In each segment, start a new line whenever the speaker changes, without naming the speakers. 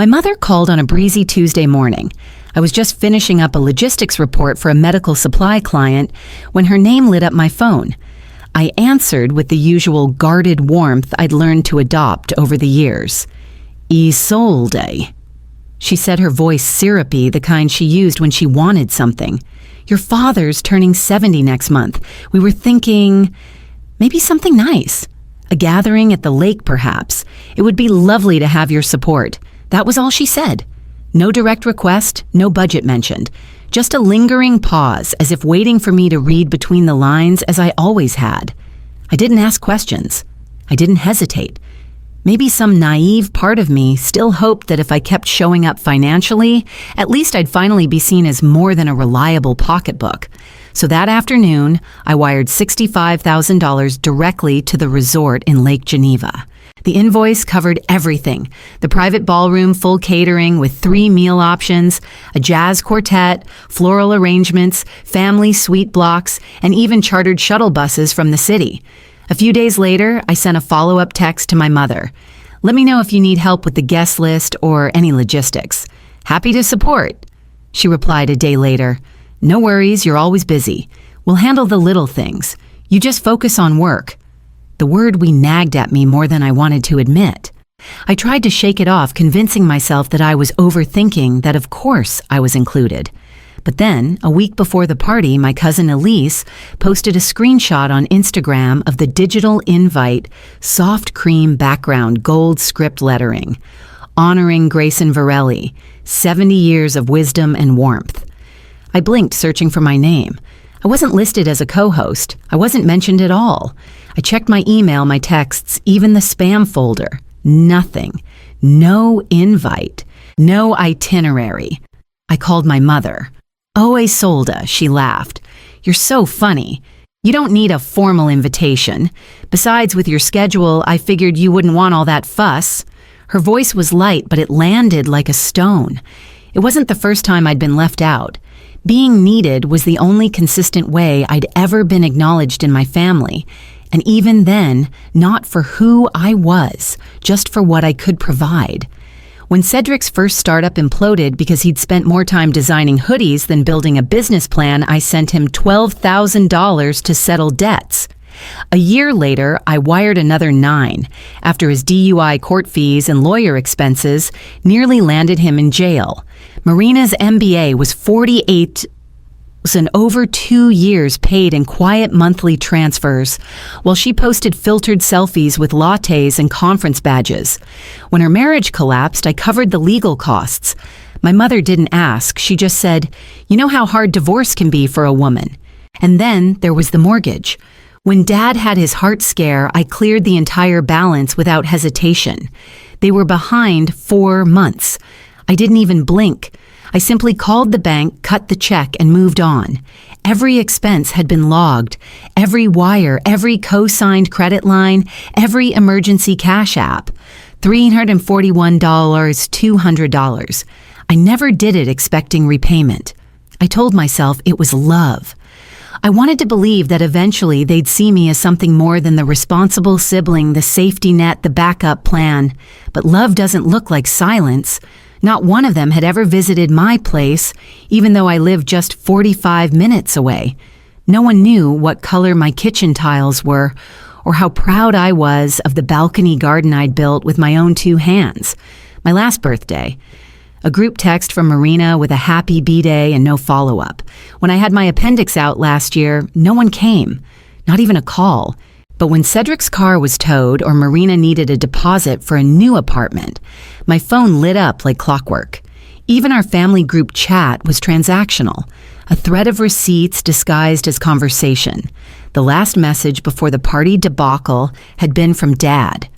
My mother called on a breezy Tuesday morning. I was just finishing up a logistics report for a medical supply client when her name lit up my phone. I answered with the usual guarded warmth I'd learned to adopt over the years. Isolde. She said, her voice syrupy, the kind she used when she wanted something. Your father's turning 70 next month. We were thinking maybe something nice. A gathering at the lake, perhaps. It would be lovely to have your support. That was all she said. No direct request, no budget mentioned. Just a lingering pause, as if waiting for me to read between the lines as I always had. I didn't ask questions. I didn't hesitate. Maybe some naive part of me still hoped that if I kept showing up financially, at least I'd finally be seen as more than a reliable pocketbook. So that afternoon, I wired $65,000 directly to the resort in Lake Geneva. The invoice covered everything: the private ballroom, full catering with 3 meal options, a jazz quartet, floral arrangements, family suite blocks, and even chartered shuttle buses from the city. A few days later, I sent a follow-up text to my mother. Let me know if you need help with the guest list or any logistics. Happy to support. She replied a day later. No worries, you're always busy. We'll handle the little things. You just focus on work. The word we nagged at me more than I wanted to admit. I tried to shake it off, convincing myself that I was overthinking, that of course I was included. But then, a week before the party, my cousin Elise posted a screenshot on Instagram of the digital invite, soft cream background, gold script lettering, honoring Grayson Varelli, 70 years of wisdom and warmth. I blinked, searching for my name. I wasn't listed as a co-host. I wasn't mentioned at all. I checked my email, my texts, even the spam folder. Nothing. No invite. No itinerary. I called my mother. Oh, Isolde, she laughed. You're so funny. You don't need a formal invitation. Besides, with your schedule, I figured you wouldn't want all that fuss. Her voice was light, but it landed like a stone. It wasn't the first time I'd been left out. Being needed was the only consistent way I'd ever been acknowledged in my family. And even then, not for who I was, just for what I could provide. When Cedric's first startup imploded because he'd spent more time designing hoodies than building a business plan, I sent him $12,000 to settle debts. A year later, I wired another 9 after his DUI court fees and lawyer expenses nearly landed him in jail. Marina's MBA was $48,000 and over 2 years paid in quiet monthly transfers, while she posted filtered selfies with lattes and conference badges. When her marriage collapsed, I covered the legal costs. My mother didn't ask. She just said, "You know how hard divorce can be for a woman." And then there was the mortgage. When Dad had his heart scare, I cleared the entire balance without hesitation. They were behind 4 months. I didn't even blink. I simply called the bank, cut the check, and moved on. Every expense had been logged. Every wire, every co-signed credit line, every emergency cash app. $341, $200. I never did it expecting repayment. I told myself it was love. I wanted to believe that eventually they'd see me as something more than the responsible sibling, the safety net, the backup plan. But love doesn't look like silence. Not one of them had ever visited my place, even though I lived just 45 minutes away. No one knew what color my kitchen tiles were, or how proud I was of the balcony garden I'd built with my own 2 hands. My last birthday. A group text from Marina with a happy B-day and no follow-up. When I had my appendix out last year, no one came. Not even a call. But when Cedric's car was towed or Marina needed a deposit for a new apartment, my phone lit up like clockwork. Even our family group chat was transactional, a thread of receipts disguised as conversation. The last message before the party debacle had been from Dad.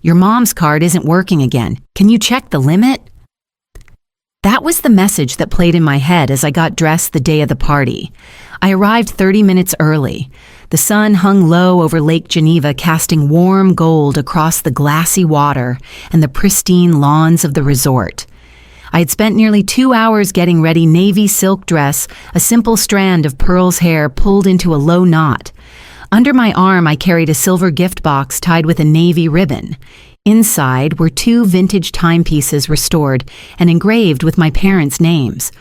"Your mom's card isn't working again. Can you check the limit?" That was the message that played in my head as I got dressed the day of the party. I arrived 30 minutes early. The sun hung low over Lake Geneva, casting warm gold across the glassy water and the pristine lawns of the resort. I had spent nearly 2 hours getting ready navy silk dress, a simple strand of pearls hair pulled into a low knot. Under my arm, I carried a silver gift box tied with a navy ribbon. Inside were 2 vintage timepieces restored and engraved with my parents' names.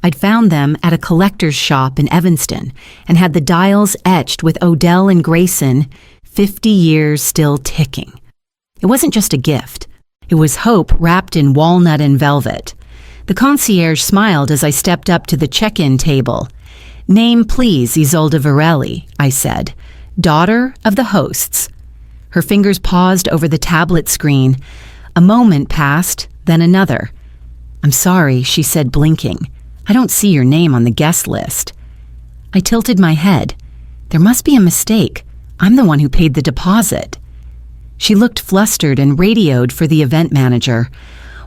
I'd found them at a collector's shop in Evanston and had the dials etched with Odell and Grayson, 50 years still ticking. It wasn't just a gift. It was hope wrapped in walnut and velvet. The concierge smiled as I stepped up to the check-in table. "Name, please, Isolde Varelli," I said. "Daughter of the hosts." Her fingers paused over the tablet screen. A moment passed, then another. "I'm sorry," she said, blinking. "I don't see your name on the guest list." I tilted my head. There must be a mistake. I'm the one who paid the deposit. She looked flustered and radioed for the event manager.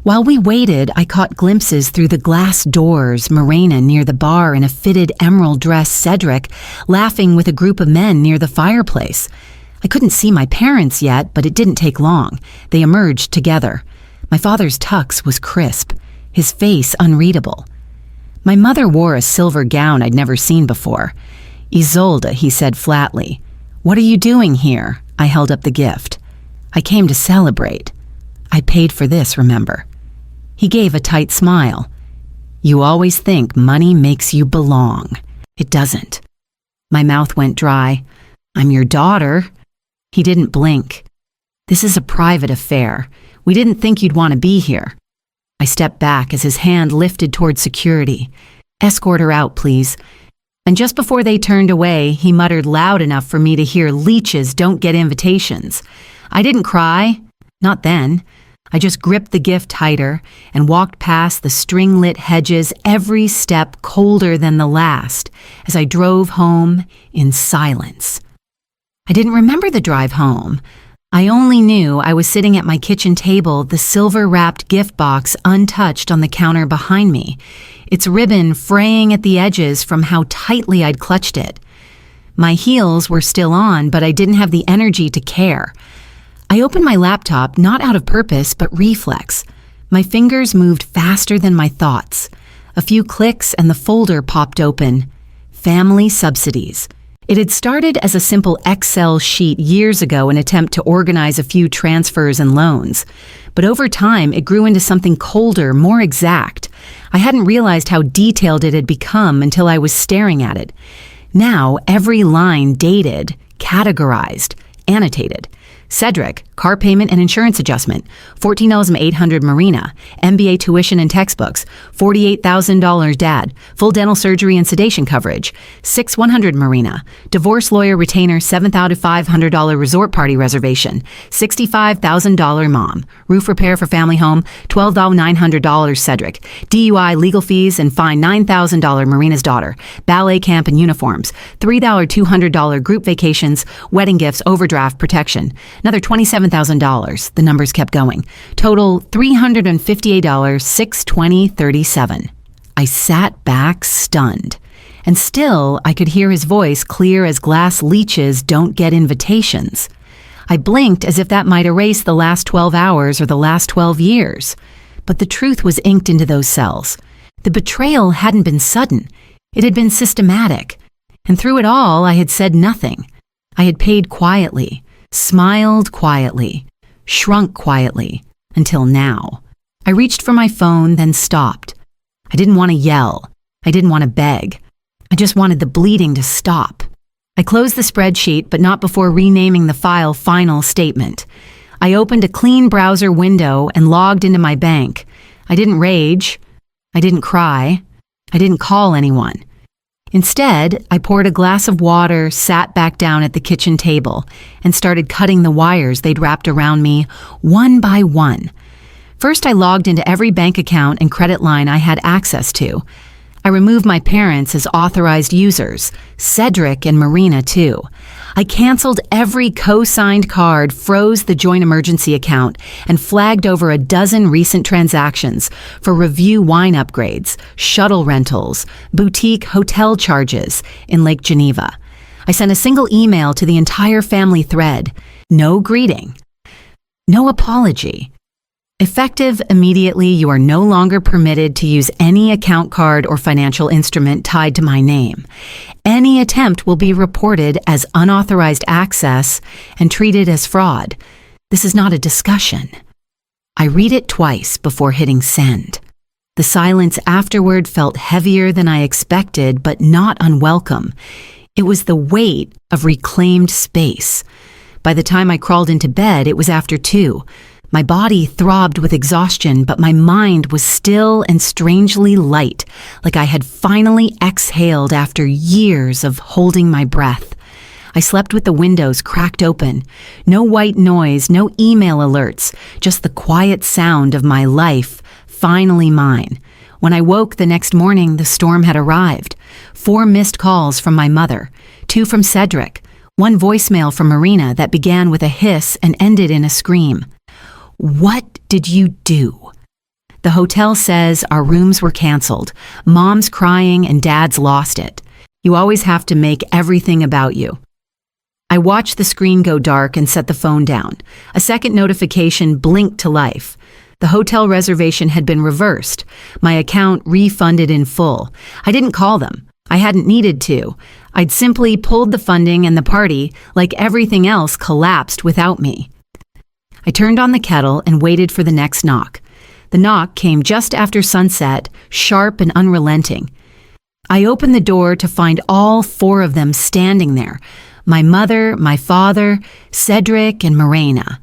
While we waited, I caught glimpses through the glass doors, Morena near the bar in a fitted emerald dress, Cedric laughing with a group of men near the fireplace. I couldn't see my parents yet, but it didn't take long. They emerged together. My father's tux was crisp, his face unreadable. My mother wore a silver gown I'd never seen before. "Isolde," he said flatly. "What are you doing here?" I held up the gift. "I came to celebrate. I paid for this, remember?" He gave a tight smile. "You always think money makes you belong. It doesn't." My mouth went dry. "I'm your daughter." He didn't blink. "This is a private affair. We didn't think you'd want to be here." I stepped back as his hand lifted toward security. "Escort her out, please." And just before they turned away, he muttered loud enough for me to hear, "Leeches don't get invitations." I didn't cry. Not then. I just gripped the gift tighter and walked past the string-lit hedges, every step colder than the last, as I drove home in silence. I didn't remember the drive home. I only knew I was sitting at my kitchen table, the silver-wrapped gift box untouched on the counter behind me, its ribbon fraying at the edges from how tightly I'd clutched it. My heels were still on, but I didn't have the energy to care. I opened my laptop, not out of purpose, but reflex. My fingers moved faster than my thoughts. A few clicks and the folder popped open. Family subsidies. It had started as a simple Excel sheet years ago in an attempt to organize a few transfers and loans. But over time, it grew into something colder, more exact. I hadn't realized how detailed it had become until I was staring at it. Now, every line dated, categorized, annotated. Cedric, car payment and insurance adjustment, $14,800 Marina, MBA tuition and textbooks, $48,000 dad, full dental surgery and sedation coverage, $6,100 Marina, divorce lawyer retainer $7,500 resort party reservation, $65,000 mom, roof repair for family home, $12,900 Cedric, DUI legal fees and fine $9,000 Marina's daughter, ballet camp and uniforms, $3,200 group vacations, wedding gifts, overdraft protection. Another $27,000. The numbers kept going. Total $358, $620.37. I sat back stunned. And still, I could hear his voice clear as glass leeches don't get invitations. I blinked as if that might erase the last 12 hours or the last 12 years. But the truth was inked into those cells. The betrayal hadn't been sudden. It had been systematic. And through it all, I had said nothing. I had paid quietly. Smiled quietly, shrunk quietly, until now. I reached for my phone, then stopped. I didn't want to yell. I didn't want to beg. I just wanted the bleeding to stop. I closed the spreadsheet, but not before renaming the file Final Statement. I opened a clean browser window and logged into my bank. I didn't rage. I didn't cry. I didn't call anyone. Instead, I poured a glass of water, sat back down at the kitchen table, and started cutting the wires they'd wrapped around me, one by one. First, I logged into every bank account and credit line I had access to. I removed my parents as authorized users, Cedric and Marina too. I canceled every co-signed card, froze the joint emergency account, and flagged over a dozen recent transactions for review wine upgrades, shuttle rentals, boutique hotel charges in Lake Geneva. I sent a single email to the entire family thread. No greeting. No apology. Effective immediately, you are no longer permitted to use any account card or financial instrument tied to my name. Any attempt will be reported as unauthorized access and treated as fraud. This is not a discussion. I read it twice before hitting send. The silence afterward felt heavier than I expected, but not unwelcome. It was the weight of reclaimed space. By the time I crawled into bed, it was after 2. My body throbbed with exhaustion, but my mind was still and strangely light, like I had finally exhaled after years of holding my breath. I slept with the windows cracked open. No white noise, no email alerts, just the quiet sound of my life, finally mine. When I woke the next morning, the storm had arrived. 4 missed calls from my mother, 2 from Cedric, 1 voicemail from Marina that began with a hiss and ended in a scream. What did you do? The hotel says our rooms were canceled. Mom's crying and Dad's lost it. You always have to make everything about you. I watched the screen go dark and set the phone down. A second notification blinked to life. The hotel reservation had been reversed. My account refunded in full. I didn't call them. I hadn't needed to. I'd simply pulled the funding and the party, like everything else, collapsed without me. I turned on the kettle and waited for the next knock. The knock came just after sunset, sharp and unrelenting. I opened the door to find all 4 of them standing there. My mother, my father, Cedric, and Marina.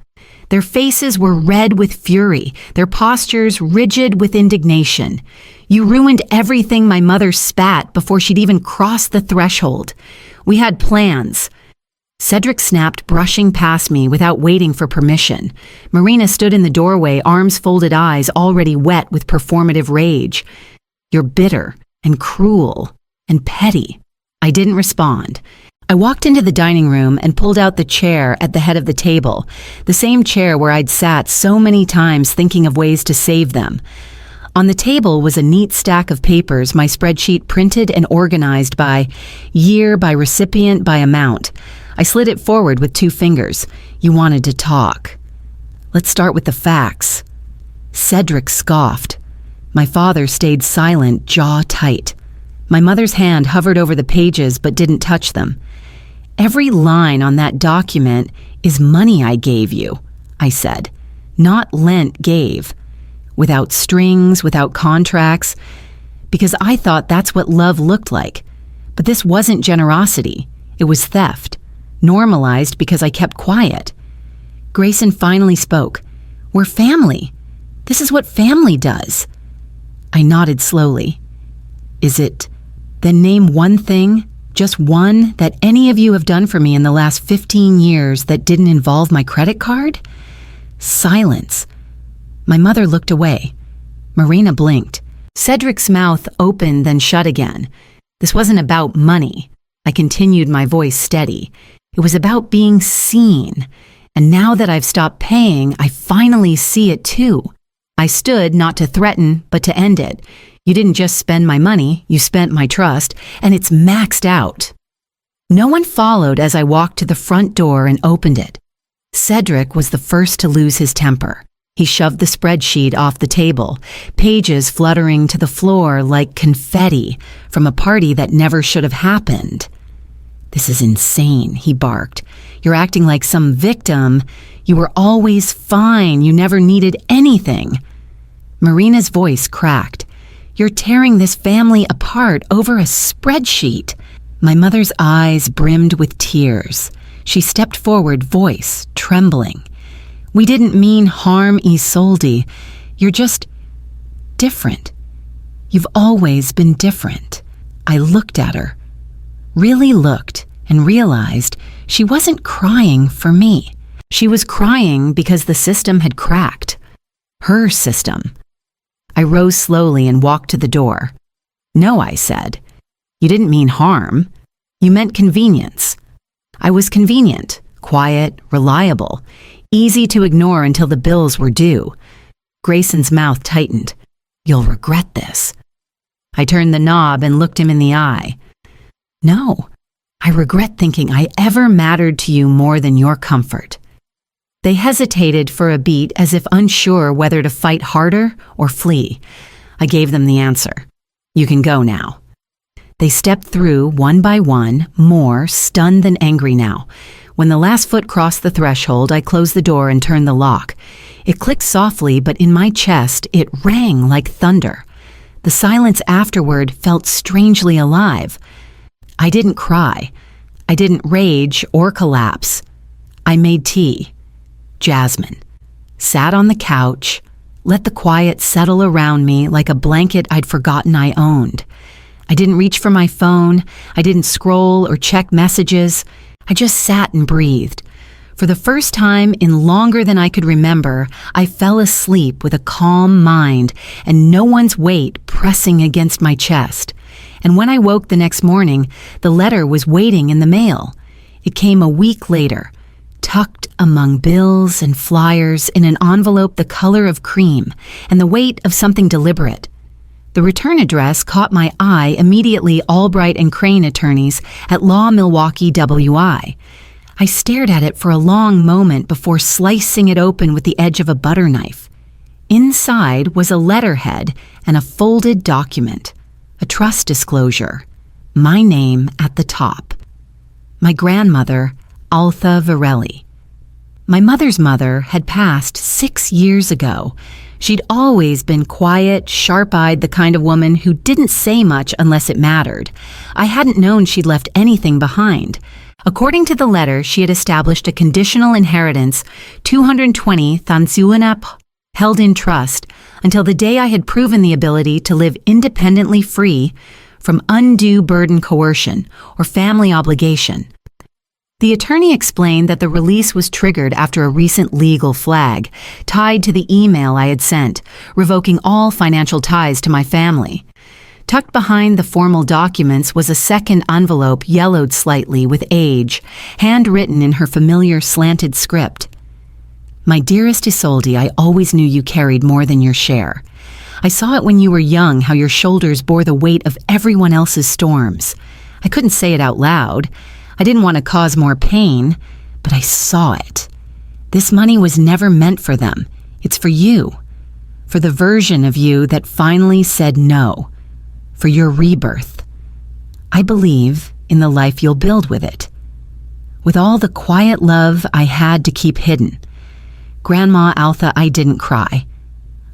Their faces were red with fury, their postures rigid with indignation. You ruined everything, my mother spat before she'd even crossed the threshold. We had plans. Cedric snapped, brushing past me without waiting for permission. Marina stood in the doorway, arms folded, eyes already wet with performative rage. You're bitter and cruel and petty. I didn't respond. I walked into the dining room and pulled out the chair at the head of the table, the same chair where I'd sat so many times thinking of ways to save them. On the table was a neat stack of papers, my spreadsheet printed and organized by year, by recipient, by amount. I slid it forward with 2 fingers. You wanted to talk. Let's start with the facts. Cedric scoffed. My father stayed silent, jaw tight. My mother's hand hovered over the pages but didn't touch them. Every line on that document is money I gave you, I said. Not lent gave. Without strings, without contracts. Because I thought that's what love looked like. But this wasn't generosity. It was theft. Normalized because I kept quiet. Grayson finally spoke. We're family. This is what family does. I nodded slowly. Is it? Then name one thing, just one, that any of you have done for me in the last 15 years that didn't involve my credit card? Silence. My mother looked away. Marina blinked. Cedric's mouth opened then shut again. This wasn't about money. I continued, my voice steady. It was about being seen. And now that I've stopped paying, I finally see it too. I stood not to threaten, but to end it. You didn't just spend my money, you spent my trust, and it's maxed out. No one followed as I walked to the front door and opened it. Cedric was the first to lose his temper. He shoved the spreadsheet off the table, pages fluttering to the floor like confetti from a party that never should have happened. This is insane, he barked. You're acting like some victim. You were always fine. You never needed anything. Marina's voice cracked. You're tearing this family apart over a spreadsheet. My mother's eyes brimmed with tears. She stepped forward, voice trembling. We didn't mean harm, Isolde. You're just different. You've always been different. I looked at her, really looked, and realized she wasn't crying for me. She was crying because the system had cracked. Her system. I rose slowly and walked to the door. No, I said. You didn't mean harm. You meant convenience. I was convenient, quiet, reliable, easy to ignore until the bills were due. Grayson's mouth tightened. You'll regret this. I turned the knob and looked him in the eye. No, I regret thinking I ever mattered to you more than your comfort. They hesitated for a beat as if unsure whether to fight harder or flee. I gave them the answer. You can go now. They stepped through one by one, more stunned than angry now. When the last foot crossed the threshold, I closed the door and turned the lock. It clicked softly, but in my chest, it rang like thunder. The silence afterward felt strangely alive. I didn't cry. I didn't rage or collapse. I made tea. Jasmine. Sat on the couch, let the quiet settle around me like a blanket I'd forgotten I owned. I didn't reach for my phone. I didn't scroll or check messages. I just sat and breathed. For the first time in longer than I could remember, I fell asleep with a calm mind and no one's weight pressing against my chest. And when I woke the next morning, the letter was waiting in the mail. It came a week later, tucked among bills and flyers in an envelope the color of cream and the weight of something deliberate. The return address caught my eye immediately. Albright and Crane attorneys at Law Milwaukee WI. I stared at it for a long moment before slicing it open with the edge of a butter knife. Inside was a letterhead and a folded document, a trust disclosure, my name at the top. My grandmother, Altha Varelli. My mother's mother had passed 6 years ago. She'd always been quiet, sharp-eyed, the kind of woman who didn't say much unless it mattered. I hadn't known she'd left anything behind. According to the letter, she had established a conditional inheritance, 220 Thansuanap, held in trust, until the day I had proven the ability to live independently free from undue burden coercion or family obligation. The attorney explained that the release was triggered after a recent legal flag tied to the email I had sent, revoking all financial ties to my family. Tucked behind the formal documents was a second envelope yellowed slightly with age, handwritten in her familiar slanted script. My dearest Isolde, I always knew you carried more than your share. I saw it when you were young, how your shoulders bore the weight of everyone else's storms. I couldn't say it out loud. I didn't want to cause more pain, but I saw it. This money was never meant for them. It's for you. For the version of you that finally said no. For your rebirth. I believe in the life you'll build with it. With all the quiet love I had to keep hidden. Grandma Altha, I didn't cry.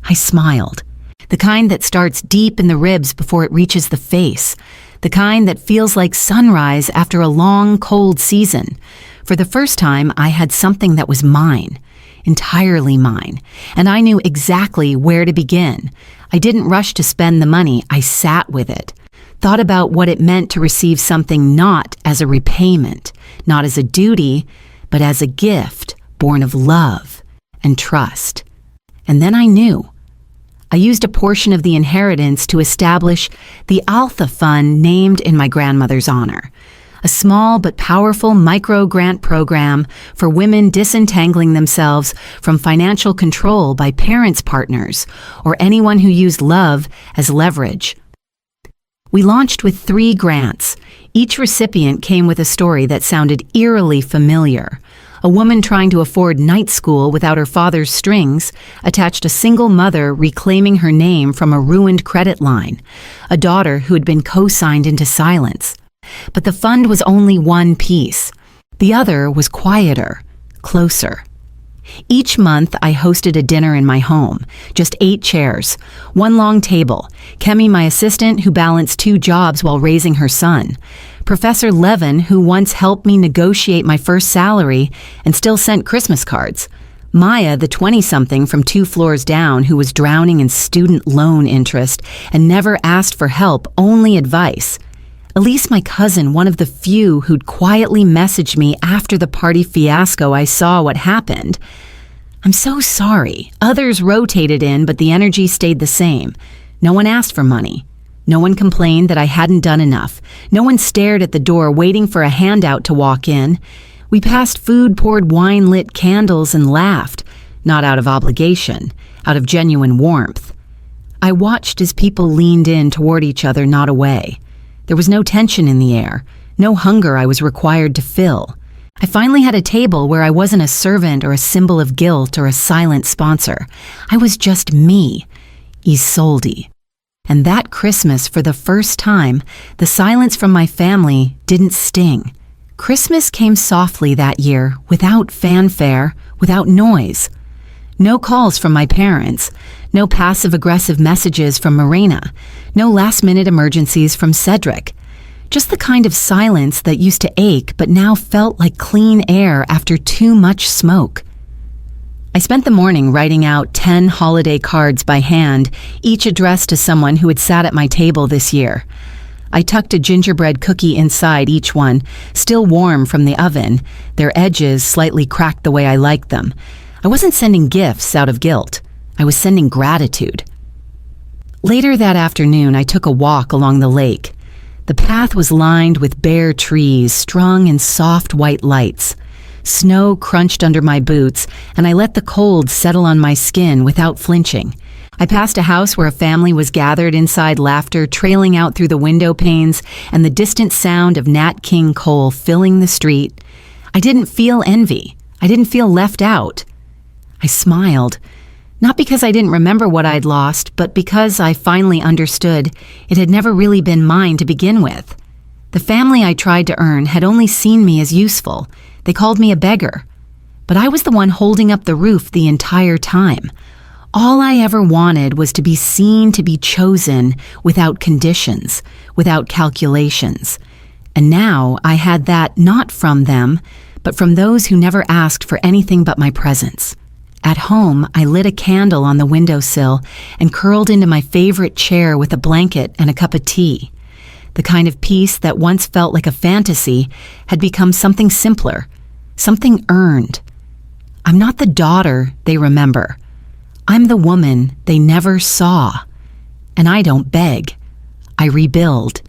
I smiled. The kind that starts deep in the ribs before it reaches the face. The kind that feels like sunrise after a long, cold season. For the first time, I had something that was mine, entirely mine, and I knew exactly where to begin. I didn't rush to spend the money. I sat with it, thought about what it meant to receive something not as a repayment, not as a duty, but as a gift born of love and trust. And then I knew. I used a portion of the inheritance to establish the Altha Fund named in my grandmother's honor, a small but powerful micro-grant program for women disentangling themselves from financial control by parents' partners or anyone who used love as leverage. We launched with 3 grants. Each recipient came with a story that sounded eerily familiar. A woman trying to afford night school without her father's strings attached a single mother reclaiming her name from a ruined credit line, a daughter who had been co-signed into silence. But the fund was only one piece. The other was quieter, closer. Each month, I hosted a dinner in my home, just 8 chairs, one long table, Kemi, my assistant, who balanced 2 jobs while raising her son, Professor Levin, who once helped me negotiate my first salary and still sent Christmas cards, Maya, the 20-something from 2 floors down who was drowning in student loan interest and never asked for help, only advice, Elise, my cousin, one of the few who'd quietly messaged me after the party fiasco I saw what happened. I'm so sorry. Others rotated in, but the energy stayed the same. No one asked for money. No one complained that I hadn't done enough. No one stared at the door waiting for a handout to walk in. We passed food, poured wine, lit candles, and laughed, not out of obligation, out of genuine warmth. I watched as people leaned in toward each other, not away. There was no tension in the air, no hunger I was required to fill. I finally had a table where I wasn't a servant or a symbol of guilt or a silent sponsor. I was just me, Isolde. And that Christmas, for the first time, the silence from my family didn't sting. Christmas came softly that year, without fanfare, without noise. No calls from my parents, no passive-aggressive messages from Marina, no last-minute emergencies from Cedric. Just the kind of silence that used to ache but now felt like clean air after too much smoke. I spent the morning writing out 10 holiday cards by hand, each addressed to someone who had sat at my table this year. I tucked a gingerbread cookie inside each one, still warm from the oven, their edges slightly cracked the way I liked them. I wasn't sending gifts out of guilt. I was sending gratitude. Later that afternoon, I took a walk along the lake. The path was lined with bare trees strung in soft white lights. Snow crunched under my boots, and I let the cold settle on my skin without flinching. I passed a house where a family was gathered inside, laughter trailing out through the window panes and the distant sound of Nat King Cole filling the street. I didn't feel envy. I didn't feel left out. I smiled, not because I didn't remember what I'd lost, but because I finally understood it had never really been mine to begin with. The family I tried to earn had only seen me as useful. They called me a beggar. But I was the one holding up the roof the entire time. All I ever wanted was to be seen, to be chosen, without conditions, without calculations. And now I had that not from them, but from those who never asked for anything but my presence. At home, I lit a candle on the windowsill and curled into my favorite chair with a blanket and a cup of tea. The kind of peace that once felt like a fantasy had become something simpler, something earned. I'm not the daughter they remember. I'm the woman they never saw. And I don't beg. I rebuild.